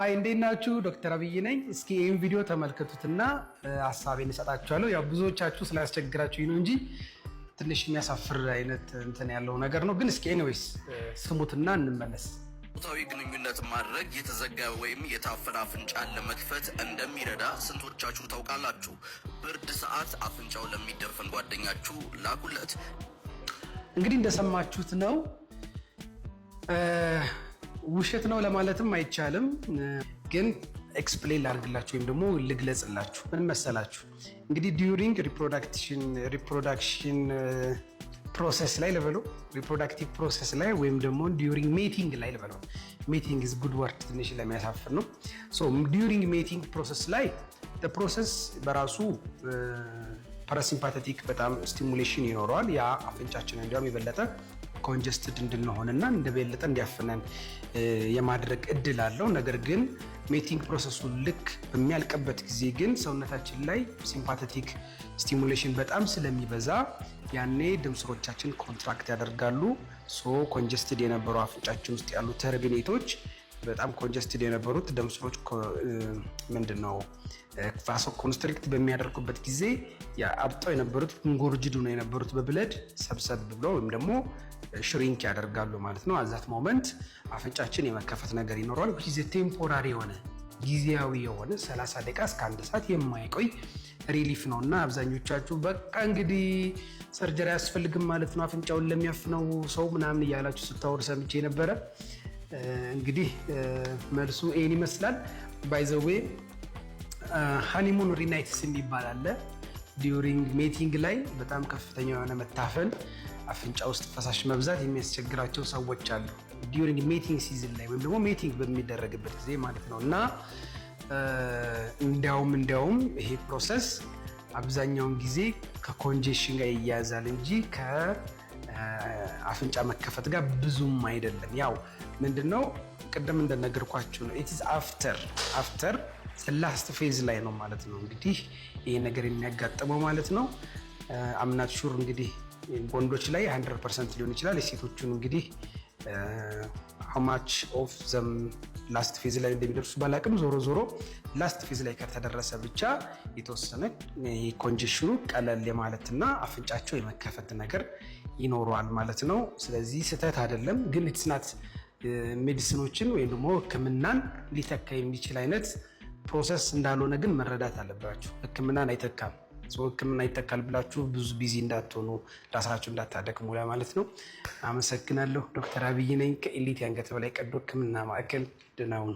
አይ እንዴት ናችሁ? ዶክተር አብይ ነኝ። እስኪ ይህን ቪዲዮ ተመልከቱትና ሐሳቤን እሰጣችኋለሁ። ያው ብዙዎቻችሁ ስላስቸግራችሁኝ ነው እንጂ ትንሽ የሚያሳፍር አይነት እንትን ያለው ነገር ነው። ግን እስኪ ኤኒዌይስ ስሙትና እንመለስ። ጾታዊ ግንኙነት ማድረግ የተዘጋ ወይም የታፈነ አፍንጫን ለመክፈት እንደሚረዳ ስንቶቻችሁ ታውቃላችሁ? ብርድ ሰዓት አፍንጫው ለሚደፈን ጓደኛችሁ ላኩለት። እንግዲህ እንደሰማችሁት ነው። ውሸት ነው ለማለትም አይቻልም፣ ግን ኤክስፕሌን ላድርግላችሁ ወይም ደግሞ ልግለጽላችሁ። ምን መሰላችሁ? እንግዲህ ዲዩሪንግ ሪፕሮዳክሽን ፕሮሰስ ላይ ልበለው፣ ሪፕሮዳክቲቭ ፕሮሰስ ላይ ወይም ደግሞ ዲዩሪንግ ሜቲንግ ላይ ልበለው። ሜቲንግ ኢዝ ጉድ ወርድ፣ ትንሽ ለሚያሳፍር ነው። ሶ ዲዩሪንግ ሜቲንግ ፕሮሰስ ላይ ፕሮሰስ በራሱ ፓራሲምፓቴቲክ በጣም ስቲሙሌሽን ይኖረዋል። ያ አፍንጫችን እንዲያውም የበለጠ ኮንጀስትድ እንድንሆንና እንደበለጠ እንዲያፍነን የማድረግ እድል አለው። ነገር ግን ሜቲንግ ፕሮሰሱ ልክ በሚያልቅበት ጊዜ ግን ሰውነታችን ላይ ሲምፓቴቲክ ስቲሙሌሽን በጣም ስለሚበዛ ያኔ ደም ስሮቻችን ኮንትራክት ያደርጋሉ። ሶ ኮንጀስትድ የነበሩ አፍንጫችን ውስጥ ያሉ ተርቢኔቶች በጣም ኮንጀስትድ የነበሩት ደም ስሮች ምንድነው ቫሶ ኮንስትሪክት በሚያደርጉበት ጊዜ አብጠው የነበሩት እንጎርጅዱ ነው የነበሩት በብለድ ሰብሰብ ብሎ ወይም ደግሞ ሽሪንክ ያደርጋሉ ማለት ነው። አዛት ሞመንት አፍንጫችን የመከፈት ነገር ይኖረዋል። which is a temporary የሆነ ጊዜያዊ የሆነ 30 ደቂቃ እስከ 1 ሰዓት የማይቆይ ሪሊፍ ነውና አብዛኞቻችሁ በቃ እንግዲህ ሰርጀሪ አያስፈልግም ማለት ነው አፍንጫውን ለሚያፍነው ሰው ምናምን እያላችሁ ስታወሩ ሰምቼ ነበረ። እንግዲህ መልሱ ይሄን ይመስላል። ባይ ዘ ዌይ ሃኒሙን ሪናይትስ የሚባል አለ። ዲዩሪንግ ሜቲንግ ላይ በጣም ከፍተኛ የሆነ መታፈን፣ አፍንጫ ውስጥ ፈሳሽ መብዛት የሚያስቸግራቸው ሰዎች አሉ። ዲዩሪንግ ሜቲንግ ሲዝን ላይ ወይም ደግሞ ሜቲንግ በሚደረግበት ጊዜ ማለት ነው። እና እንዲያውም ይሄ ፕሮሰስ አብዛኛውን ጊዜ ከኮንጀሽን ጋር ይያያዛል እንጂ ከአፍንጫ መከፈት ጋር ብዙም አይደለም። ያው ምንድነው ቅድም እንደነገርኳችሁ ነው። ኢትስ አፍተር ላስት ፌዝ ላይ ነው ማለት ነው እንግዲህ ይሄ ነገር የሚያጋጥመው ማለት ነው። አምናት ሹር እንግዲህ ወንዶች ላይ 100% ሊሆን ይችላል። የሴቶቹን እንግዲህ how much of them ላስት ፌዝ ላይ እንደሚደርሱ ባላቅም ዞሮ ላስት ፌዝ ላይ ከተደረሰ ብቻ የተወሰነ ኮንጀሽኑ ቀለል የማለትና አፍንጫቸው የመከፈት ነገር ይኖረዋል ማለት ነው። ስለዚህ ስህተት አይደለም፣ ግን ኢትስ ናት ሜዲሲኖችን ወይም ደግሞ ሕክምናን ሊተካ የሚችል አይነት ፕሮሰስ እንዳልሆነ ግን መረዳት አለባችሁ። ሕክምናን አይተካም። ሕክምና ይተካል ብላችሁ ብዙ ቢዚ እንዳትሆኑ ራሳችሁ እንዳታደክሙ ለማለት ነው። አመሰግናለሁ። ዶክተር አብይ ነኝ ከኤሊት የአንገት በላይ ቀዶ ሕክምና ማዕከል። ደህና ሁኑ።